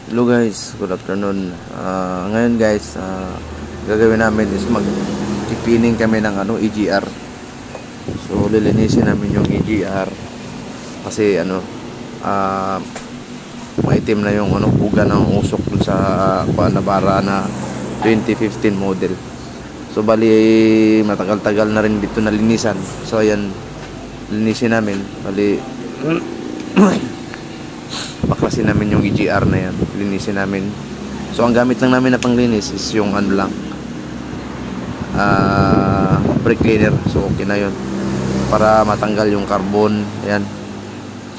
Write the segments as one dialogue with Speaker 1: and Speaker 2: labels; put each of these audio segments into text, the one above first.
Speaker 1: Hello guys, good afternoon. Ngayon guys, gagawin namin is mag-tipining kami ng EGR. So lilinisin namin yung EGR kasi maitim na yung buga ng usok sa Navara na 2015 model. So bali matagal-tagal na rin dito nalinisan. So ayan, linisin namin. Bali baklasin namin yung EGR na yan, linisin namin. So ang gamit lang namin na panglinis is yung brake cleaner. So okay na yun para matanggal yung carbon. Ayan,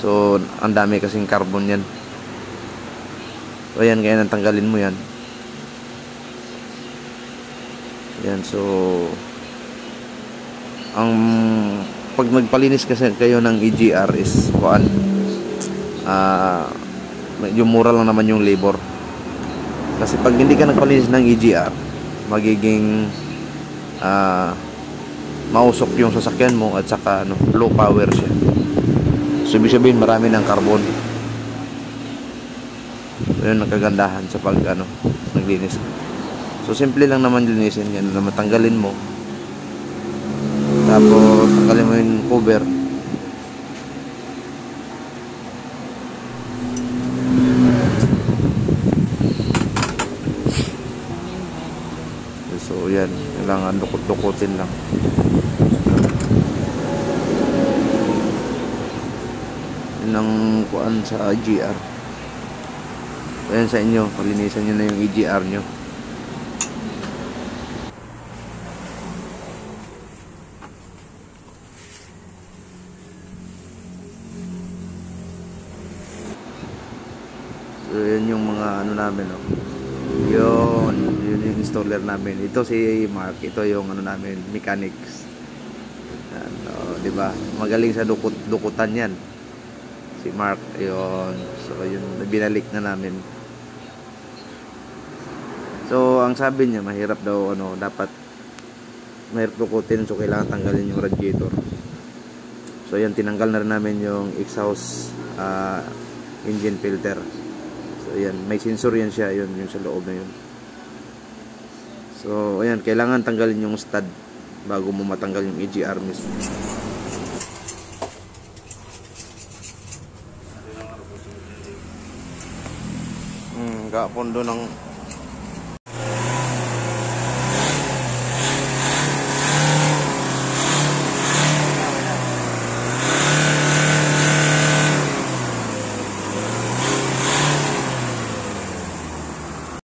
Speaker 1: so ang dami kasing carbon yan. So ayan, kaya natanggalin mo yan. Ayan, so ang pag magpalinis kasi kayo ng EGR is medyo mura lang naman yung labor. Kasi pag hindi ka nagpalinis ng EGR, magiging mausok yung sasakyan mo at saka low power siya. So ibig sabihin marami ng carbon. So yun ang kagandahan sa pag naglinis. So simple lang naman linisin yan, na matanggalin mo. Tapos tanggalin mo yung cover. So yan, kailangan dukot-dukutin lang. Yun ang kuan sa EGR. Ayan sa inyo, palinisan nyo na yung EGR nyo. So yan yung mga namin yun yung installer namin. Ito si Mark, ito yung namin, mechanics. Diba? Magaling sa dukutan yan si Mark, yun. So yun, binalik na namin. So ang sabi niya, mahirap daw dapat mahirap dukutin, so kailangan tanggalin yung radiator. So yan, tinanggal na rin namin yung exhaust engine filter. So ayan, may sensor yan siya, yun yung sa loob na yun. So ayan, kailangan tanggalin yung stud bago mo matanggal yung EGR mismo. Kapondo ng